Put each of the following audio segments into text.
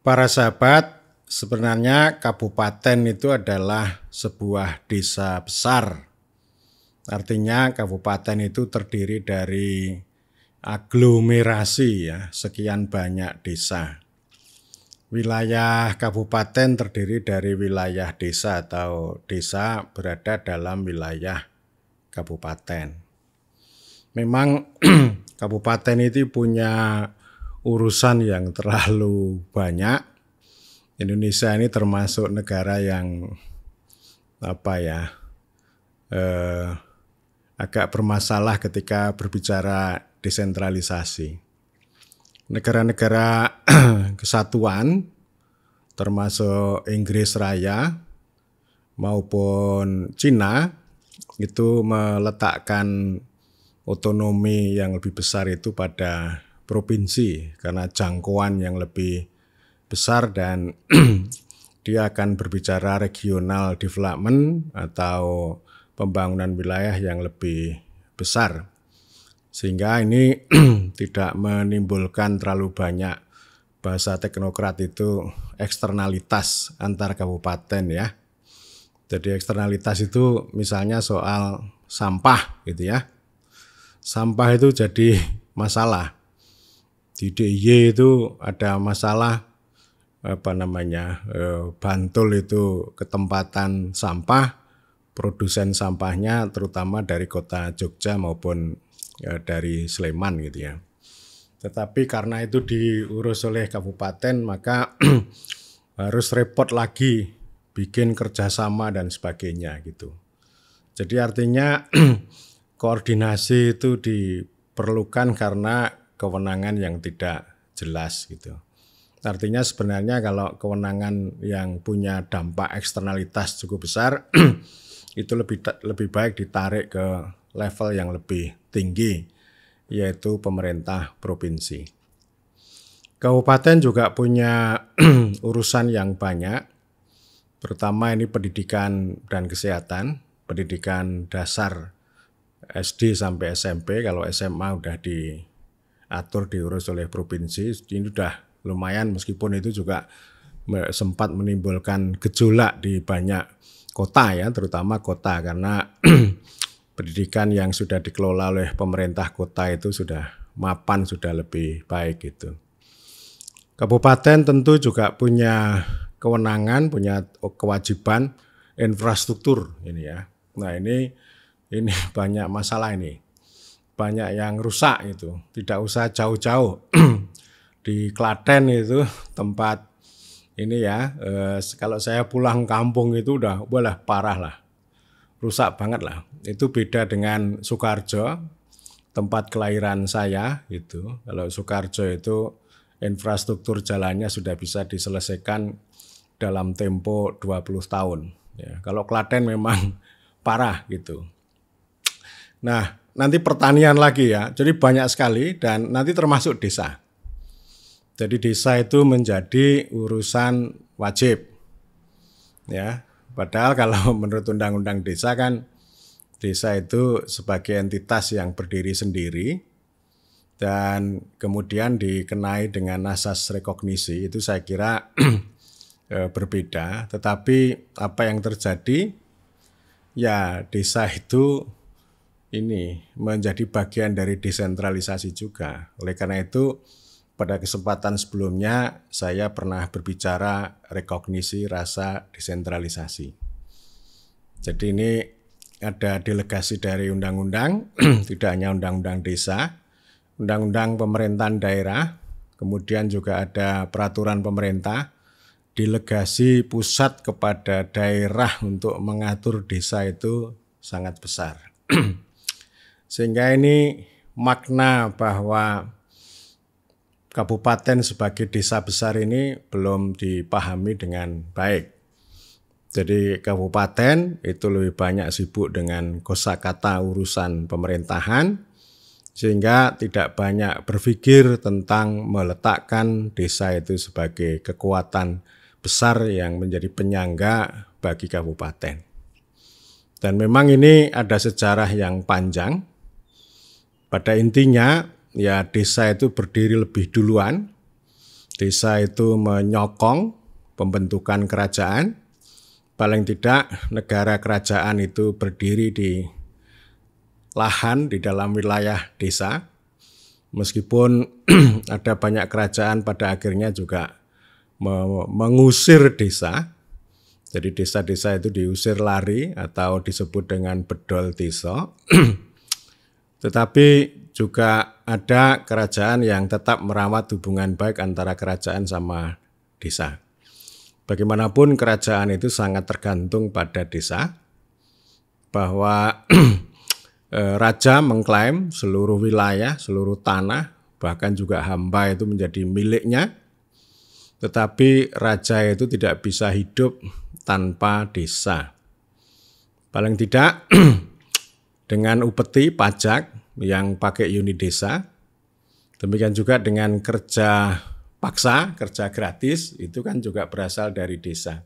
Para sahabat, sebenarnya kabupaten itu adalah sebuah desa besar. Artinya kabupaten itu terdiri dari aglomerasi ya, sekian banyak desa. Wilayah kabupaten terdiri dari wilayah desa atau desa berada dalam wilayah kabupaten. Memang kabupaten itu punya urusan yang terlalu banyak. Indonesia ini termasuk negara yang agak bermasalah ketika berbicara desentralisasi. Negara-negara kesatuan termasuk Inggris Raya maupun Cina itu meletakkan otonomi yang lebih besar itu pada provinsi karena jangkauan yang lebih besar dan dia akan berbicara regional development atau pembangunan wilayah yang lebih besar. Sehingga ini tidak menimbulkan terlalu banyak bahasa teknokrat itu eksternalitas antar kabupaten ya. Jadi eksternalitas itu misalnya soal sampah gitu ya. Sampah itu jadi masalah. Di DIY itu ada masalah Bantul itu ketempatan sampah, produsen sampahnya terutama dari kota Jogja maupun dari Sleman gitu ya. Tetapi karena itu diurus oleh kabupaten maka harus repot lagi bikin kerjasama dan sebagainya gitu. Jadi artinya koordinasi itu diperlukan karena kewenangan yang tidak jelas gitu. Artinya sebenarnya kalau kewenangan yang punya dampak eksternalitas cukup besar itu lebih baik ditarik ke level yang lebih tinggi, yaitu pemerintah provinsi. Kabupaten juga punya urusan yang banyak, terutama ini pendidikan dan kesehatan, pendidikan dasar SD sampai SMP, kalau SMA udah diatur diurus oleh provinsi, ini udah lumayan meskipun itu juga sempat menimbulkan gejolak di banyak kota ya, terutama kota karena pendidikan yang sudah dikelola oleh pemerintah kota itu sudah mapan, sudah lebih baik gitu. Kabupaten tentu juga punya kewenangan, punya kewajiban infrastruktur ini ya. Nah ini banyak masalah ini, banyak yang rusak itu. Tidak usah jauh-jauh di Klaten itu tempat ini ya. Kalau saya pulang kampung itu udah parah lah. Rusak banget lah. Itu beda dengan Sukoharjo, tempat kelahiran saya gitu. Kalau Sukoharjo itu infrastruktur jalannya sudah bisa diselesaikan dalam tempo 20 tahun. Ya, kalau Klaten memang parah gitu. Nah, nanti pertanian lagi ya. Jadi banyak sekali dan nanti termasuk desa. Jadi desa itu menjadi urusan wajib. Ya. Padahal kalau menurut Undang-Undang Desa kan desa itu sebagai entitas yang berdiri sendiri dan kemudian dikenai dengan asas rekognisi itu saya kira berbeda. Tetapi apa yang terjadi ya desa itu ini menjadi bagian dari desentralisasi juga. Oleh karena itu pada kesempatan sebelumnya saya pernah berbicara rekognisi rasa desentralisasi. Jadi ini ada delegasi dari undang-undang, tidak hanya undang-undang desa, undang-undang pemerintahan daerah, kemudian juga ada peraturan pemerintah, delegasi pusat kepada daerah untuk mengatur desa itu sangat besar. Sehingga ini makna bahwa kabupaten sebagai desa besar ini belum dipahami dengan baik. Jadi kabupaten itu lebih banyak sibuk dengan kosakata urusan pemerintahan sehingga tidak banyak berpikir tentang meletakkan desa itu sebagai kekuatan besar yang menjadi penyangga bagi kabupaten. Dan memang ini ada sejarah yang panjang. Pada intinya ya desa itu berdiri lebih duluan desa itu menyokong pembentukan kerajaan. Paling tidak negara kerajaan itu berdiri di lahan di dalam wilayah desa. Meskipun ada banyak kerajaan pada akhirnya juga mengusir desa. Jadi desa-desa itu diusir lari atau disebut dengan bedol desa. Tetapi juga ada kerajaan yang tetap merawat hubungan baik antara kerajaan sama desa. Bagaimanapun kerajaan itu sangat tergantung pada desa, bahwa raja mengklaim seluruh wilayah, seluruh tanah, bahkan juga hamba itu menjadi miliknya. Tetapi raja itu tidak bisa hidup tanpa desa. Paling tidak dengan upeti pajak yang pakai unit desa, demikian juga dengan kerja paksa, kerja gratis, itu kan juga berasal dari desa.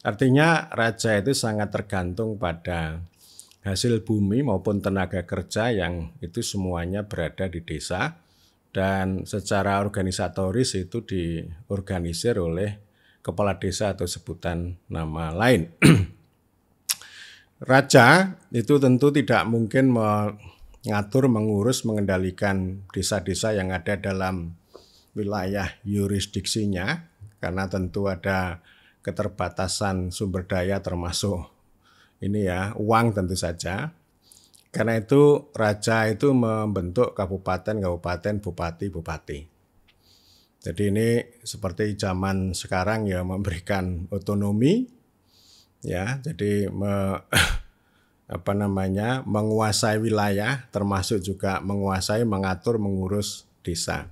Artinya raja itu sangat tergantung pada hasil bumi maupun tenaga kerja yang itu semuanya berada di desa, dan secara organisatoris itu diorganisir oleh kepala desa atau sebutan nama lain. Raja itu tentu tidak mungkin mengatur, mengurus, mengendalikan desa-desa yang ada dalam wilayah yurisdiksinya, karena tentu ada keterbatasan sumber daya termasuk uang tentu saja. Karena itu raja itu membentuk kabupaten-kabupaten, bupati-bupati. Jadi ini seperti zaman sekarang ya, memberikan otonomi ya, jadi menguasai wilayah, termasuk juga menguasai, mengatur, mengurus desa.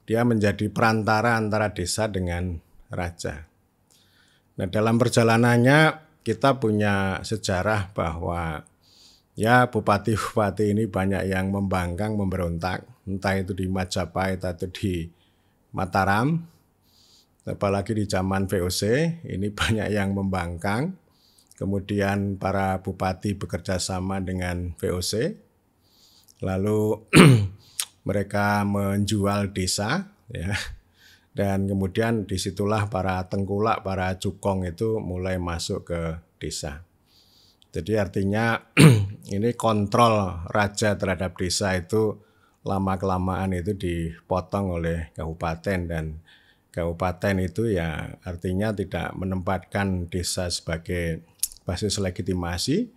Dia menjadi perantara antara desa dengan raja. Nah, dalam perjalanannya kita punya sejarah bahwa ya bupati-bupati ini banyak yang membangkang, memberontak, entah itu di Majapahit atau di Mataram. Apalagi di zaman VOC ini banyak yang membangkang. Kemudian para bupati bekerja sama dengan VOC. Lalu mereka menjual desa, ya, dan kemudian disitulah para tengkulak, para cukong itu mulai masuk ke desa. Jadi artinya ini kontrol raja terhadap desa itu lama-kelamaan itu dipotong oleh kabupaten, dan kabupaten itu ya artinya tidak menempatkan desa sebagai basis legitimasi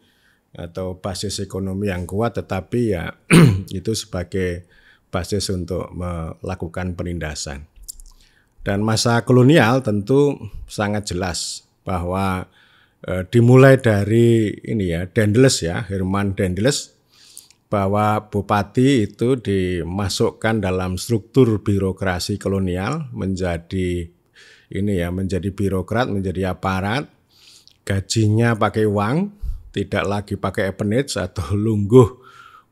atau basis ekonomi yang kuat, tetapi ya itu sebagai basis untuk melakukan penindasan. Dan masa kolonial tentu sangat jelas bahwa dimulai dari Daendels ya, Herman Daendels, bahwa bupati itu dimasukkan dalam struktur birokrasi kolonial menjadi menjadi birokrat, menjadi aparat, gajinya pakai uang, tidak lagi pakai appanage atau lungguh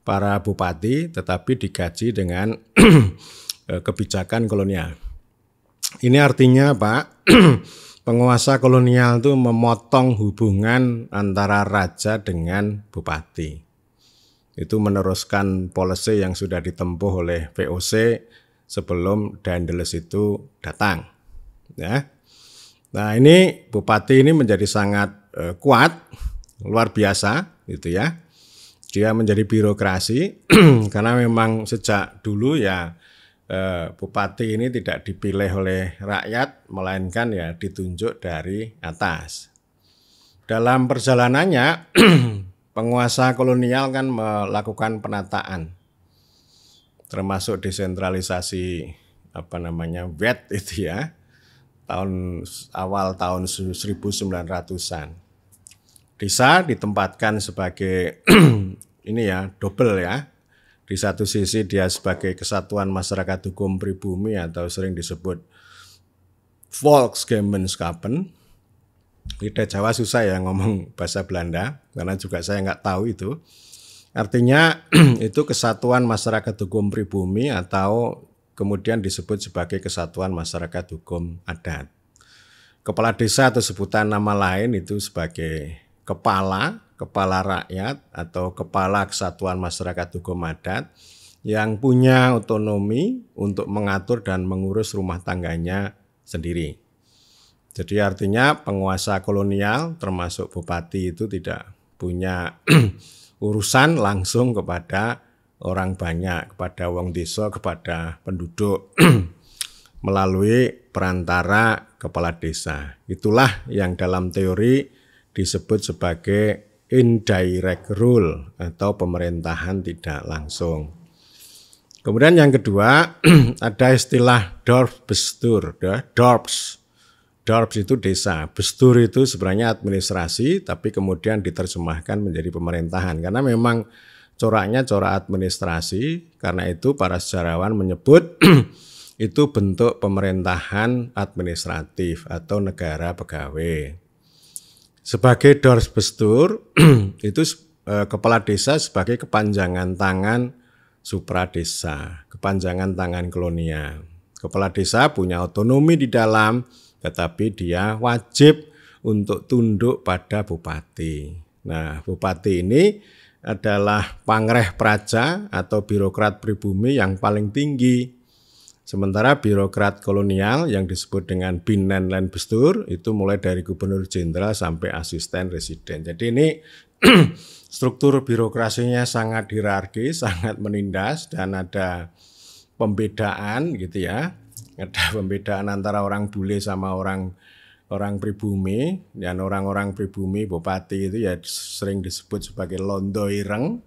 para bupati, tetapi digaji dengan kebijakan kolonial. Ini artinya Pak, penguasa kolonial itu memotong hubungan antara raja dengan bupati. Itu meneruskan policy yang sudah ditempuh oleh VOC sebelum Daendels itu datang. Ya. Nah ini bupati ini menjadi sangat kuat, luar biasa gitu ya. Dia menjadi birokrasi karena memang sejak dulu ya bupati ini tidak dipilih oleh rakyat, melainkan ya ditunjuk dari atas. Dalam perjalanannya penguasa kolonial kan melakukan penataan, termasuk desentralisasi WET itu ya, awal tahun 1900-an. Desa ditempatkan sebagai double ya. Di satu sisi dia sebagai kesatuan masyarakat hukum pribumi atau sering disebut Volksgemeenschap. Lidah Jawa susah ya ngomong bahasa Belanda, karena juga saya nggak tahu itu. Artinya itu kesatuan masyarakat hukum pribumi atau kemudian disebut sebagai kesatuan masyarakat hukum adat. Kepala desa atau sebutan nama lain itu sebagai kepala rakyat atau kepala kesatuan masyarakat hukum adat yang punya otonomi untuk mengatur dan mengurus rumah tangganya sendiri. Jadi artinya penguasa kolonial termasuk bupati itu tidak punya urusan langsung kepada orang banyak, kepada wong desa, kepada penduduk melalui perantara kepala desa. Itulah yang dalam teori disebut sebagai indirect rule atau pemerintahan tidak langsung. Kemudian yang kedua ada istilah Dorpsbestuur, Dorps. Dorps itu desa, Bestuur itu sebenarnya administrasi, tapi kemudian diterjemahkan menjadi pemerintahan karena memang coraknya corak administrasi. Karena itu para sejarawan menyebut itu bentuk pemerintahan administratif atau negara pegawai. Sebagai Dorpsbestuur itu kepala desa sebagai kepanjangan tangan supradesa, kepanjangan tangan kolonial. Kepala desa punya otonomi di dalam, tetapi dia wajib untuk tunduk pada bupati. Nah, bupati ini adalah pangreh praja atau birokrat pribumi yang paling tinggi. Sementara birokrat kolonial yang disebut dengan Binnenlandbestuur itu mulai dari gubernur jenderal sampai asisten residen. Jadi ini struktur birokrasinya sangat hierarkis, sangat menindas dan ada pembedaan gitu ya. Ada pembedaan antara orang bule sama orang pribumi, dan orang-orang pribumi bupati itu ya sering disebut sebagai londo ireng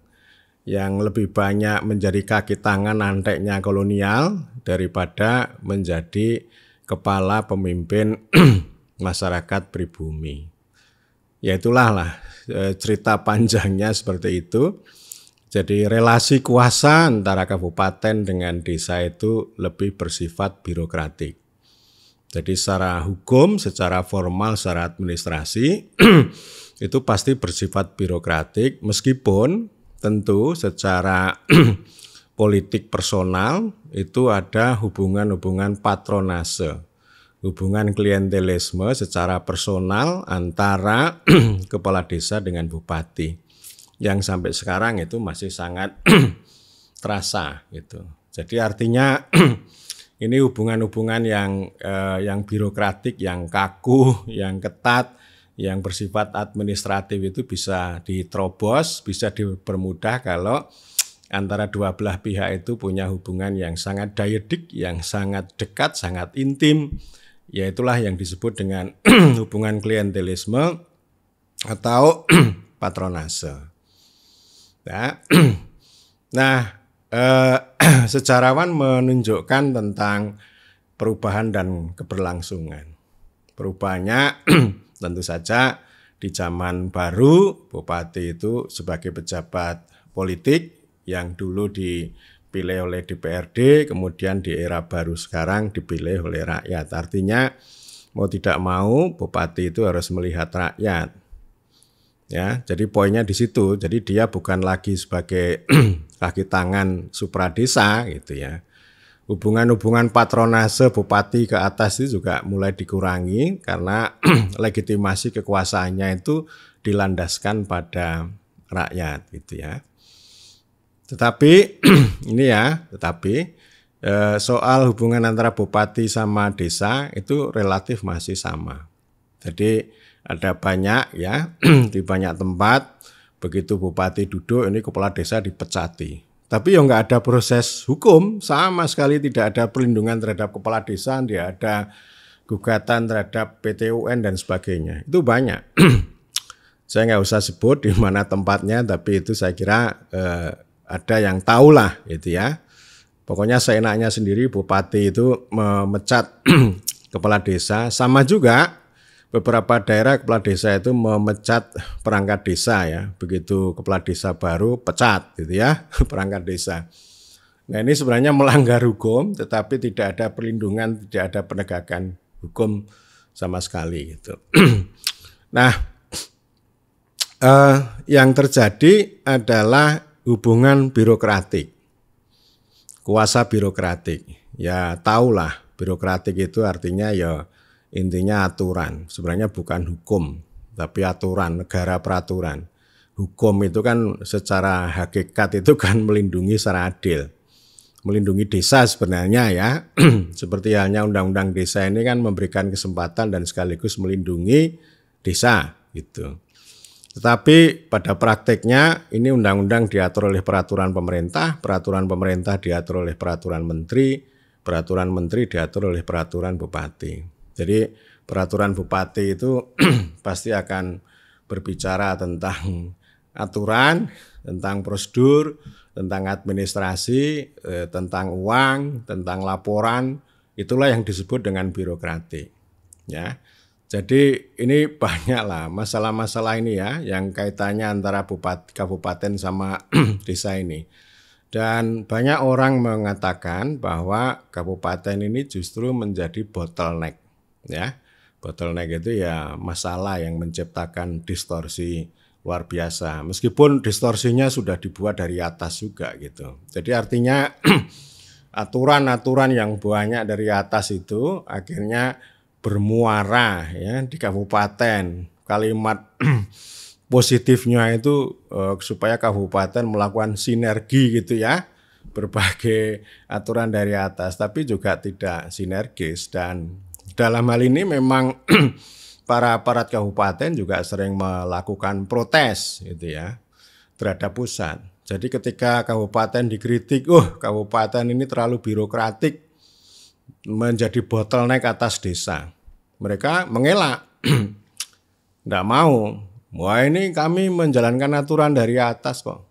yang lebih banyak menjadi kaki tangan anteknya kolonial daripada menjadi kepala pemimpin masyarakat pribumi. Ya itulah cerita panjangnya seperti itu. Jadi relasi kuasa antara kabupaten dengan desa itu lebih bersifat birokratik. Jadi secara hukum, secara formal, secara administrasi itu pasti bersifat birokratik, meskipun tentu secara politik personal itu ada hubungan-hubungan patronase, hubungan klientelisme secara personal antara kepala desa dengan bupati yang sampai sekarang itu masih sangat terasa gitu. Jadi artinya ini hubungan-hubungan yang birokratik, yang kaku, yang ketat, yang bersifat administratif itu bisa diterobos, bisa dipermudah kalau antara dua belah pihak itu punya hubungan yang sangat dayedik, yang sangat dekat, sangat intim. Ya itulah yang disebut dengan hubungan klientelisme atau patronase. Nah, sejarawan menunjukkan tentang perubahan dan keberlangsungan. Perubahannya tentu saja di zaman baru bupati itu sebagai pejabat politik yang dulu dipilih oleh DPRD, kemudian di era baru sekarang dipilih oleh rakyat. Artinya mau tidak mau bupati itu harus melihat rakyat. Ya, jadi poinnya di situ. Jadi dia bukan lagi sebagai kaki tangan supradesa gitu ya. Hubungan-hubungan patronase bupati ke atas itu juga mulai dikurangi karena legitimasi kekuasaannya itu dilandaskan pada rakyat gitu ya. Tetapi ini ya, soal hubungan antara bupati sama desa itu relatif masih sama. Jadi ada banyak ya, di banyak tempat begitu bupati duduk ini kepala desa dipecati. Tapi ya nggak ada proses hukum, sama sekali tidak ada perlindungan terhadap kepala desa, tidak ada gugatan terhadap PT UN dan sebagainya. Itu banyak. Saya nggak usah sebut di mana tempatnya, tapi itu saya kira ada yang tahulah gitu ya. Pokoknya seenaknya sendiri bupati itu memecat kepala desa, sama juga beberapa daerah kepala desa itu memecat perangkat desa ya. Begitu kepala desa baru pecat gitu ya perangkat desa. Nah ini sebenarnya melanggar hukum, tetapi tidak ada perlindungan, tidak ada penegakan hukum sama sekali gitu. Nah yang terjadi adalah hubungan birokratik, kuasa birokratik. Ya tahulah birokratik itu artinya ya intinya aturan, sebenarnya bukan hukum, tapi aturan, negara peraturan. Hukum itu kan secara hakikat itu kan melindungi secara adil. melindungi desa sebenarnya ya. Seperti halnya undang-undang desa ini kan memberikan kesempatan dan sekaligus melindungi desa gitu. Tetapi pada prakteknya ini undang-undang diatur oleh peraturan pemerintah diatur oleh peraturan menteri diatur oleh peraturan bupati. Jadi peraturan bupati itu pasti akan berbicara tentang aturan, tentang prosedur, tentang administrasi, tentang uang, tentang laporan, itulah yang disebut dengan birokratik. Ya, jadi ini banyaklah masalah-masalah ini ya, yang kaitannya antara kabupaten sama desa ini. Dan banyak orang mengatakan bahwa kabupaten ini justru menjadi bottleneck, ya. Bottleneck itu ya masalah yang menciptakan distorsi luar biasa. Meskipun distorsinya sudah dibuat dari atas juga gitu. Jadi artinya aturan-aturan yang banyak dari atas itu akhirnya bermuara ya di kabupaten. Kalimat positifnya itu supaya kabupaten melakukan sinergi gitu ya. Berbagai aturan dari atas, tapi juga tidak sinergis. Dan dalam hal ini memang para aparat kabupaten juga sering melakukan protes gitu ya terhadap pusat. Jadi ketika kabupaten dikritik, kabupaten ini terlalu birokratik, menjadi bottleneck atas desa. Mereka mengelak, tidak mau. Wah, ini kami menjalankan aturan dari atas kok.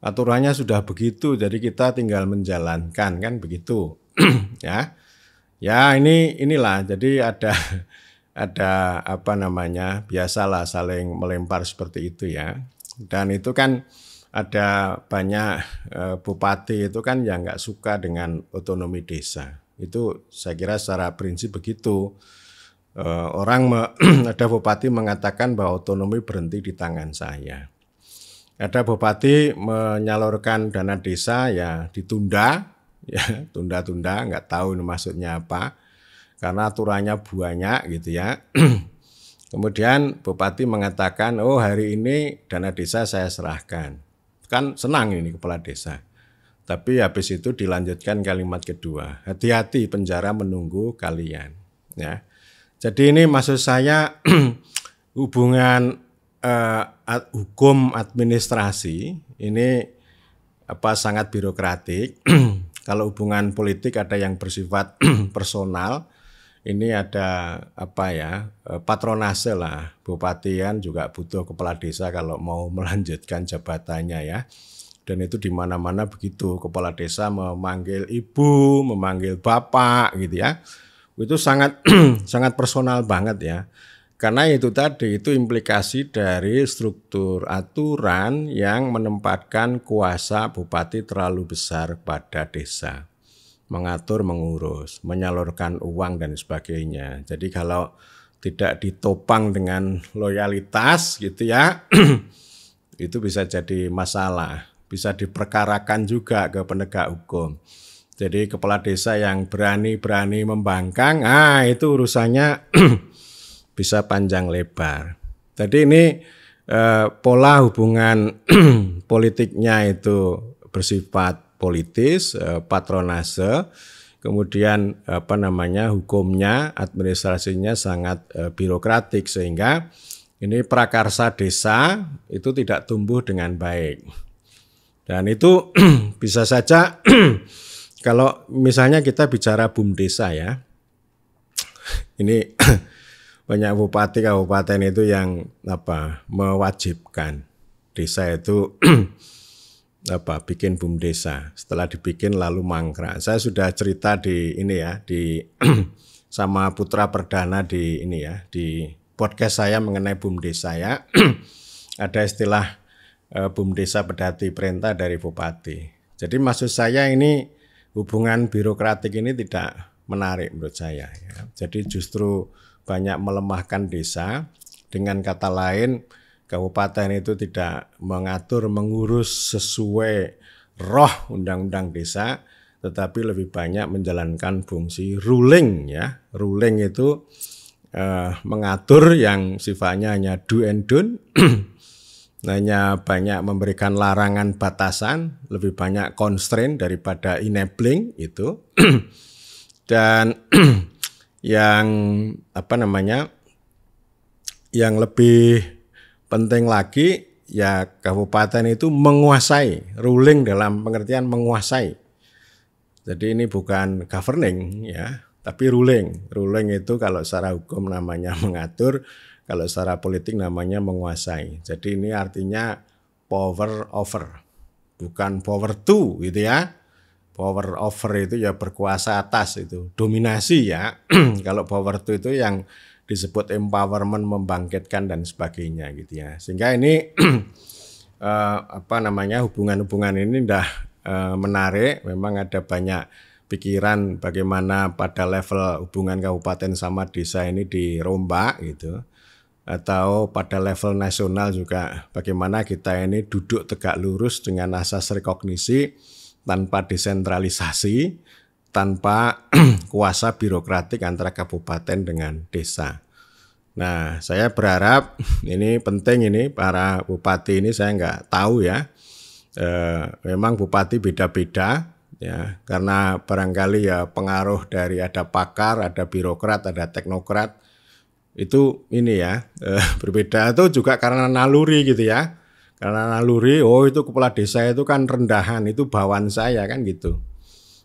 Aturannya sudah begitu, jadi kita tinggal menjalankan, kan begitu. Ya. Ya, inilah. Jadi ada biasalah saling melempar seperti itu ya. Dan itu kan ada banyak bupati itu kan yang nggak suka dengan otonomi desa. Itu saya kira secara prinsip begitu. Ada bupati mengatakan bahwa otonomi berhenti di tangan saya. Ada bupati menyalurkan dana desa ya ditunda, ya tunda-tunda, nggak tahu ini maksudnya apa. Karena aturannya banyak gitu ya. Kemudian bupati mengatakan, hari ini dana desa saya serahkan. Kan senang ini kepala desa. Tapi habis itu dilanjutkan kalimat kedua, hati-hati penjara menunggu kalian. Ya. Jadi ini maksud saya hubungan hukum administrasi ini sangat birokratik. Kalau hubungan politik ada yang bersifat personal. Ini ada patronase lah. Bupati kan juga butuh kepala desa kalau mau melanjutkan jabatannya ya. Dan itu di mana-mana begitu. Kepala desa memanggil ibu, memanggil bapak gitu ya. Itu sangat sangat personal banget ya. Karena itu tadi itu implikasi dari struktur aturan yang menempatkan kuasa bupati terlalu besar pada desa. Mengatur, mengurus, menyalurkan uang dan sebagainya. Jadi kalau tidak ditopang dengan loyalitas gitu ya, itu bisa jadi masalah. Bisa diperkarakan juga ke penegak hukum. Jadi kepala desa yang berani-berani membangkang, itu urusannya bisa panjang lebar. Jadi ini pola hubungan politiknya itu bersifat politis, patronase, kemudian hukumnya, administrasinya sangat birokratik sehingga ini prakarsa desa itu tidak tumbuh dengan baik. Dan itu bisa saja kalau misalnya kita bicara BUMDesa ya, ini banyak bupati kabupaten itu yang mewajibkan desa itu bikin BUMDesa. Setelah dibikin lalu mangkrak. Saya sudah cerita di sama Putra Perdana di podcast saya mengenai BUMDesa ya. Ada istilah BUMDesa pedati perintah dari bupati. Jadi maksud saya ini hubungan birokratik ini tidak menarik menurut saya ya. Jadi justru banyak melemahkan desa. Dengan kata lain, kabupaten itu tidak mengatur, mengurus sesuai roh undang-undang desa, tetapi lebih banyak menjalankan fungsi ruling ya. Ruling itu mengatur yang sifatnya hanya do and don't, hanya banyak memberikan larangan batasan, lebih banyak constraint daripada enabling itu. Dan yang yang lebih penting lagi ya kabupaten itu menguasai, ruling dalam pengertian menguasai. Jadi ini bukan governing ya, tapi ruling. Ruling itu kalau secara hukum namanya mengatur, kalau secara politik namanya menguasai. Jadi ini artinya power over, bukan power to gitu ya. Power over itu ya berkuasa atas, itu dominasi ya. Kalau power to itu yang disebut empowerment, membangkitkan dan sebagainya gitu ya. Sehingga ini hubungan-hubungan ini udah menarik. Memang ada banyak pikiran bagaimana pada level hubungan kabupaten sama desa ini dirombak gitu. Atau pada level nasional juga bagaimana kita ini duduk tegak lurus dengan asas rekognisi tanpa desentralisasi, tanpa kuasa birokratik antara kabupaten dengan desa. Nah, saya berharap ini penting ini para bupati ini, saya nggak tahu ya, memang bupati beda-beda ya, karena barangkali ya pengaruh dari ada pakar, ada birokrat, ada teknokrat, itu ini ya berbeda. Itu juga karena naluri gitu ya, karena naluri, oh itu kepala desa itu kan rendahan, itu bawaan saya kan gitu.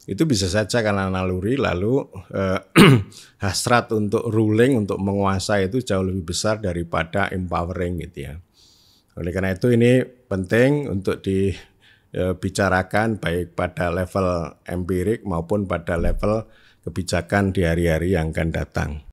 Itu bisa saja karena naluri, lalu hasrat untuk ruling, untuk menguasai itu jauh lebih besar daripada empowering gitu ya. Oleh karena itu ini penting untuk dibicarakan baik pada level empirik maupun pada level kebijakan di hari-hari yang akan datang.